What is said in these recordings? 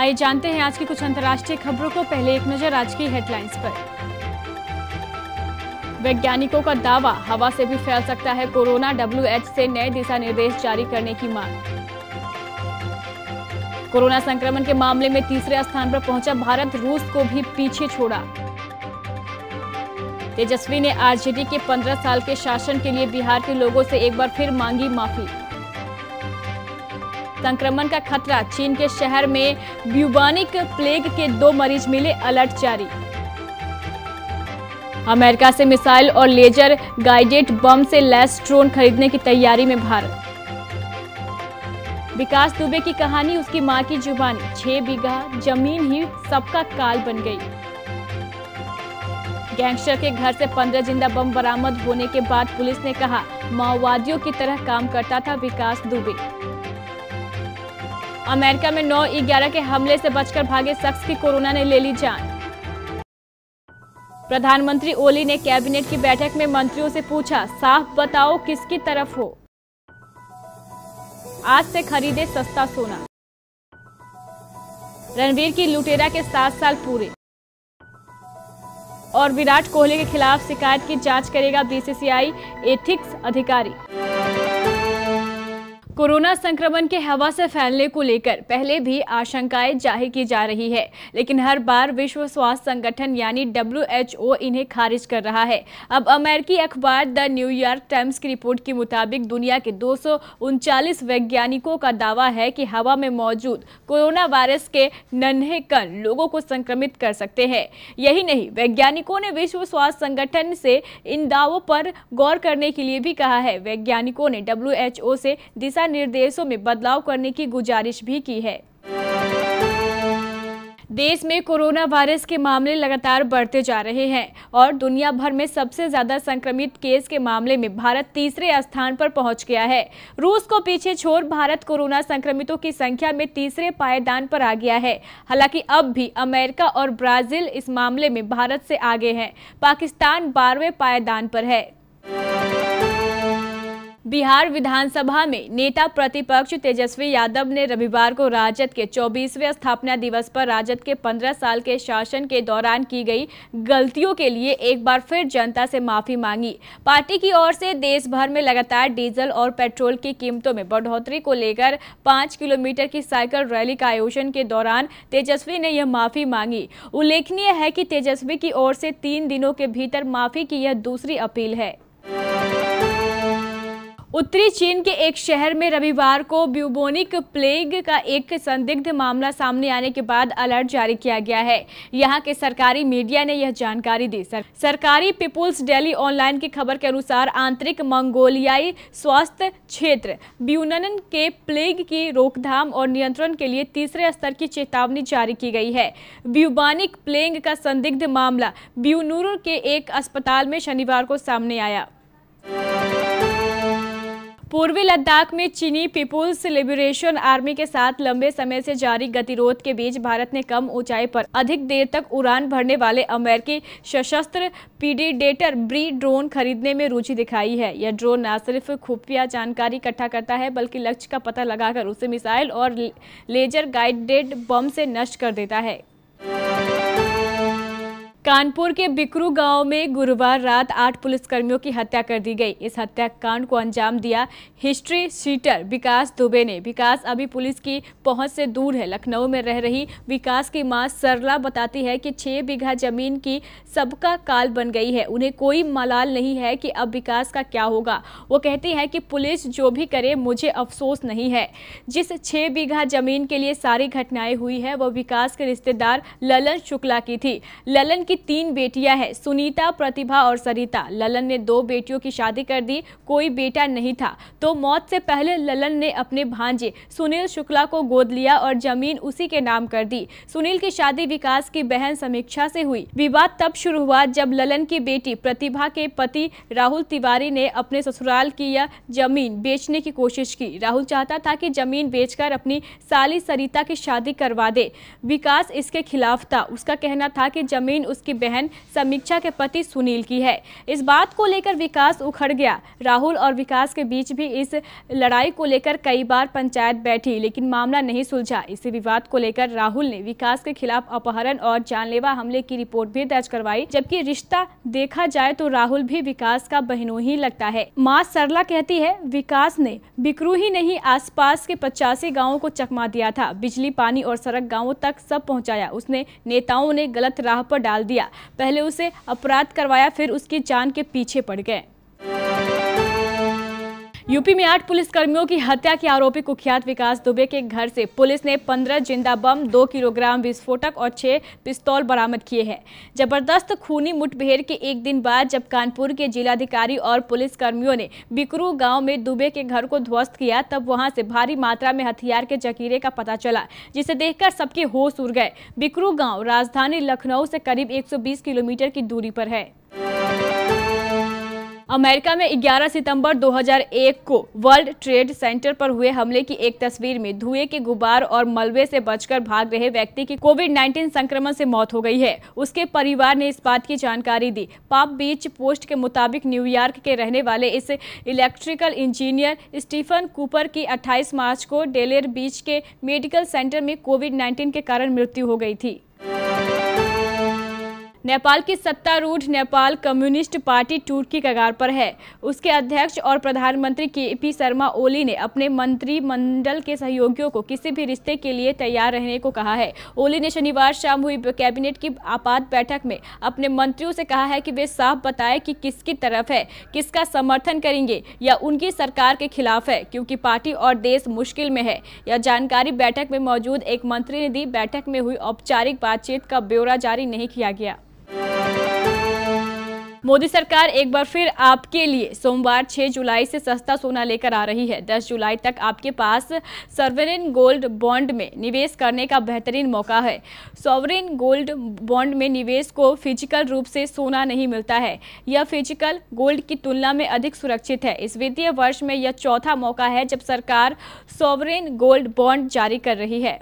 आइए जानते हैं आज की कुछ अंतर्राष्ट्रीय खबरों को। पहले एक नजर आज की हेडलाइंस पर। वैज्ञानिकों का दावा, हवा से भी फैल सकता है कोरोना, WHO से नए दिशा निर्देश जारी करने की मांग। कोरोना संक्रमण के मामले में तीसरे स्थान पर पहुंचा भारत, रूस को भी पीछे छोड़ा। तेजस्वी ने आरजेडी के 15 साल के शासन के लिए बिहार के लोगों से एक बार फिर मांगी माफी। संक्रमण का खतरा, चीन के शहर में ब्यूबानिक प्लेग के 2 मरीज मिले, अलर्ट जारी। अमेरिका से मिसाइल और लेजर गाइडेड बम से लैस ड्रोन खरीदने की तैयारी में भारत। विकास दुबे की कहानी, उसकी मां की जुबानी, 6 बीघा जमीन ही सबका काल बन गई। गैंगस्टर के घर से 15 जिंदा बम बरामद होने के बाद पुलिस ने कहा माओवादियों की तरह काम करता था विकास दुबे। अमेरिका में 9/11 के हमले से बचकर भागे शख्स की कोरोना ने ले ली जान। प्रधानमंत्री ओली ने कैबिनेट की बैठक में मंत्रियों से पूछा, साफ बताओ किसकी तरफ हो। आज से खरीदे सस्ता सोना। रणवीर की लुटेरा के 7 साल पूरे। और विराट कोहली के खिलाफ शिकायत की जांच करेगा बीसीसीआई एथिक्स अधिकारी। कोरोना संक्रमण के हवा से फैलने को लेकर पहले भी आशंकाएं जाहिर की जा रही है, लेकिन हर बार विश्व स्वास्थ्य संगठन यानी WHO इन्हें खारिज कर रहा है। अब अमेरिकी अखबार द न्यूयॉर्क टाइम्स की रिपोर्ट के मुताबिक दुनिया के 239 वैज्ञानिकों का दावा है कि हवा में मौजूद कोरोना वायरस के नन्हे कण लोगों को संक्रमित कर सकते हैं। यही नहीं, वैज्ञानिकों ने विश्व स्वास्थ्य संगठन से इन दावों पर गौर करने के लिए भी कहा है। वैज्ञानिकों ने WHO से दिशा निर्देशों में बदलाव करने की गुजारिश भी की है। देश में कोरोना वायरस के मामले लगातार बढ़ते जा रहे हैं और दुनिया भर में सबसे ज्यादा संक्रमित केस के मामले में भारत तीसरे स्थान पर पहुंच गया है। रूस को पीछे छोड़ भारत कोरोना संक्रमितों की संख्या में तीसरे पायदान पर आ गया है। हालांकि अब भी अमेरिका और ब्राजील इस मामले में भारत से आगे हैं। पाकिस्तान 12वें पायदान पर है। बिहार विधानसभा में नेता प्रतिपक्ष तेजस्वी यादव ने रविवार को राजद के 24वें स्थापना दिवस पर राजद के 15 साल के शासन के दौरान की गई गलतियों के लिए एक बार फिर जनता से माफी मांगी। पार्टी की ओर से देश भर में लगातार डीजल और पेट्रोल की कीमतों में बढ़ोतरी को लेकर 5 किलोमीटर की साइकिल रैली का आयोजन के दौरान तेजस्वी ने यह माफी मांगी। उल्लेखनीय है कि तेजस्वी की ओर से 3 दिनों के भीतर माफी की यह दूसरी अपील है। उत्तरी चीन के एक शहर में रविवार को ब्यूबोनिक प्लेग का एक संदिग्ध मामला सामने आने के बाद अलर्ट जारी किया गया है। यहां के सरकारी मीडिया ने यह जानकारी दी। सरकारी पीपुल्स डेली ऑनलाइन की खबर के अनुसार आंतरिक मंगोलियाई स्वास्थ्य क्षेत्र ब्यूनन के प्लेग की रोकथाम और नियंत्रण के लिए तीसरे स्तर की चेतावनी जारी की गई है। ब्यूबोनिक प्लेग का संदिग्ध मामला ब्यूनूर के एक अस्पताल में शनिवार को सामने आया। पूर्वी लद्दाख में चीनी पीपुल्स लिबरेशन आर्मी के साथ लंबे समय से जारी गतिरोध के बीच भारत ने कम ऊंचाई पर अधिक देर तक उड़ान भरने वाले अमेरिकी सशस्त्र प्रीडेटर ब्री ड्रोन खरीदने में रुचि दिखाई है। यह ड्रोन न सिर्फ खुफिया जानकारी इकट्ठा करता है, बल्कि लक्ष्य का पता लगाकर उसे मिसाइल और लेजर गाइडेड बम से नष्ट कर देता है। कानपुर के बिकरू गांव में गुरुवार रात 8 पुलिसकर्मियों की हत्या कर दी गई। इस हत्याकांड को अंजाम दिया हिस्ट्री शीटर विकास दुबे ने। विकास अभी पुलिस की पहुंच से दूर है। लखनऊ में रह रही विकास की मां सरला बताती है कि 6 बीघा जमीन की सबका काल बन गई है। उन्हें कोई मलाल नहीं है कि अब विकास का क्या होगा। वो कहती है कि पुलिस जो भी करे मुझे अफसोस नहीं है। जिस 6 बीघा जमीन के लिए सारी घटनाएं हुई है वो विकास के रिश्तेदार ललन शुक्ला की थी। ललन की 3 बेटियां हैं, सुनीता, प्रतिभा और सरिता। ललन ने 2 बेटियों की शादी कर दी। कोई बेटा नहीं था तो मौत से पहले ललन ने अपने भांजे सुनील शुक्ला को गोद लिया और जमीन उसी के नाम कर दी। सुनील की शादी विकास की बहन समीक्षा से हुई। विवाद तब शुरू हुआ जब ललन की बेटी प्रतिभा के पति राहुल तिवारी ने अपने ससुराल की यह जमीन बेचने की कोशिश की। राहुल चाहता था कि जमीन बेचकर अपनी साली सरिता की शादी करवा दे। विकास इसके खिलाफ था। उसका कहना था कि जमीन उसकी उसकी बहन समीक्षा के पति सुनील की है। इस बात को लेकर विकास उखड़ गया। राहुल और विकास के बीच भी इस लड़ाई को लेकर कई बार पंचायत बैठी, लेकिन मामला नहीं सुलझा। इसी विवाद को लेकर राहुल ने विकास के खिलाफ अपहरण और जानलेवा हमले की रिपोर्ट भी दर्ज करवाई। जबकि रिश्ता देखा जाए तो राहुल भी विकास का बहनों ही लगता है। मां सरला कहती है, विकास ने बिकरू ही नहीं आसपास के 85 गांवों को चकमा दिया था। बिजली, पानी और सड़क गांवों तक सब पहुंचाया। उसने नेताओं ने गलत राह पर डाल दिया। पहले उसे अपराध करवाया, फिर उसकी जान के पीछे पड़ गए। यूपी में 8 पुलिसकर्मियों की हत्या के आरोपी कुख्यात विकास दुबे के घर से पुलिस ने 15 जिंदा बम, 2 किलोग्राम विस्फोटक और 6 पिस्तौल बरामद किए हैं। जबरदस्त खूनी मुठभेड़ के एक दिन बाद जब कानपुर के जिलाधिकारी और पुलिसकर्मियों ने बिकरू गांव में दुबे के घर को ध्वस्त किया, तब वहां से भारी मात्रा में हथियार के जखीरे का पता चला, जिसे देखकर सबके होश उड़ गए। बिकरू गाँव राजधानी लखनऊ से करीब 120 किलोमीटर की दूरी पर है। अमेरिका में 11 सितंबर 2001 को वर्ल्ड ट्रेड सेंटर पर हुए हमले की एक तस्वीर में धुएं के गुबार और मलबे से बचकर भाग रहे व्यक्ति की कोविड-19 संक्रमण से मौत हो गई है। उसके परिवार ने इस बात की जानकारी दी। पाम बीच पोस्ट के मुताबिक न्यूयॉर्क के रहने वाले इस इलेक्ट्रिकल इंजीनियर स्टीफन कूपर की 28 मार्च को डेलेर बीच के मेडिकल सेंटर में कोविड-19 के कारण मृत्यु हो गई थी। नेपाल की सत्तारूढ़ नेपाल कम्युनिस्ट पार्टी टूट की कगार पर है। उसके अध्यक्ष और प्रधानमंत्री केपी शर्मा ओली ने अपने मंत्रिमंडल के सहयोगियों को किसी भी रिश्ते के लिए तैयार रहने को कहा है। ओली ने शनिवार शाम हुई कैबिनेट की आपात बैठक में अपने मंत्रियों से कहा है कि वे साफ बताएं कि किसकी तरफ है, किसका समर्थन करेंगे या उनकी सरकार के खिलाफ है, क्योंकि पार्टी और देश मुश्किल में है। यह जानकारी बैठक में मौजूद एक मंत्री ने दी। बैठक में हुई औपचारिक बातचीत का ब्यौरा जारी नहीं किया गया। मोदी सरकार एक बार फिर आपके लिए सोमवार 6 जुलाई से सस्ता सोना लेकर आ रही है। 10 जुलाई तक आपके पास सॉवरेन गोल्ड बॉन्ड में निवेश करने का बेहतरीन मौका है। सॉवरेन गोल्ड बॉन्ड में निवेश को फिजिकल रूप से सोना नहीं मिलता है। यह फिजिकल गोल्ड की तुलना में अधिक सुरक्षित है। इस वित्तीय वर्ष में यह चौथा मौका है जब सरकार सॉवरेन गोल्ड बॉन्ड जारी कर रही है।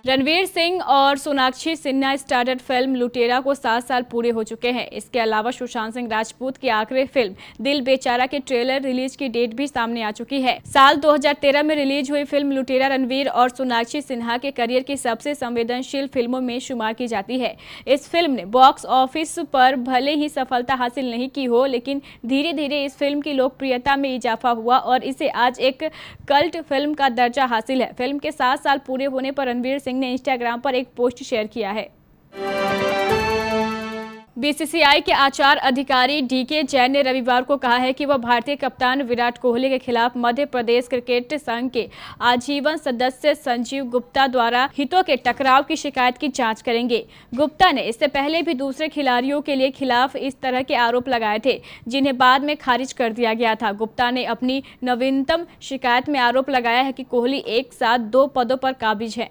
रणवीर सिंह और सोनाक्षी सिन्हा स्टारर फिल्म लुटेरा को 7 साल पूरे हो चुके हैं। इसके अलावा सुशांत सिंह राजपूत की आखिरी फिल्म दिल बेचारा के ट्रेलर रिलीज की डेट भी सामने आ चुकी है। साल 2013 में रिलीज हुई फिल्म लुटेरा रणवीर और सोनाक्षी सिन्हा के करियर की सबसे संवेदनशील फिल्मों में शुमार की जाती है। इस फिल्म ने बॉक्स ऑफिस पर भले ही सफलता हासिल नहीं की हो, लेकिन धीरे धीरे इस फिल्म की लोकप्रियता में इजाफा हुआ और इसे आज एक कल्ट फिल्म का दर्जा हासिल है। फिल्म के 7 साल पूरे होने पर रणवीर सिंह ने इंस्टाग्राम पर एक पोस्ट शेयर किया है। बीसीसीआई के आचार अधिकारी डीके जैन ने रविवार को कहा है कि वह भारतीय कप्तान विराट कोहली के खिलाफ मध्य प्रदेश क्रिकेट संघ के आजीवन सदस्य संजीव गुप्ता द्वारा हितों के टकराव की शिकायत की जांच करेंगे। गुप्ता ने इससे पहले भी दूसरे खिलाड़ियों के लिए खिलाफ इस तरह के आरोप लगाए थे, जिन्हें बाद में खारिज कर दिया गया था। गुप्ता ने अपनी नवीनतम शिकायत में आरोप लगाया है कि कोहली एक साथ 2 पदों पर काबिज है।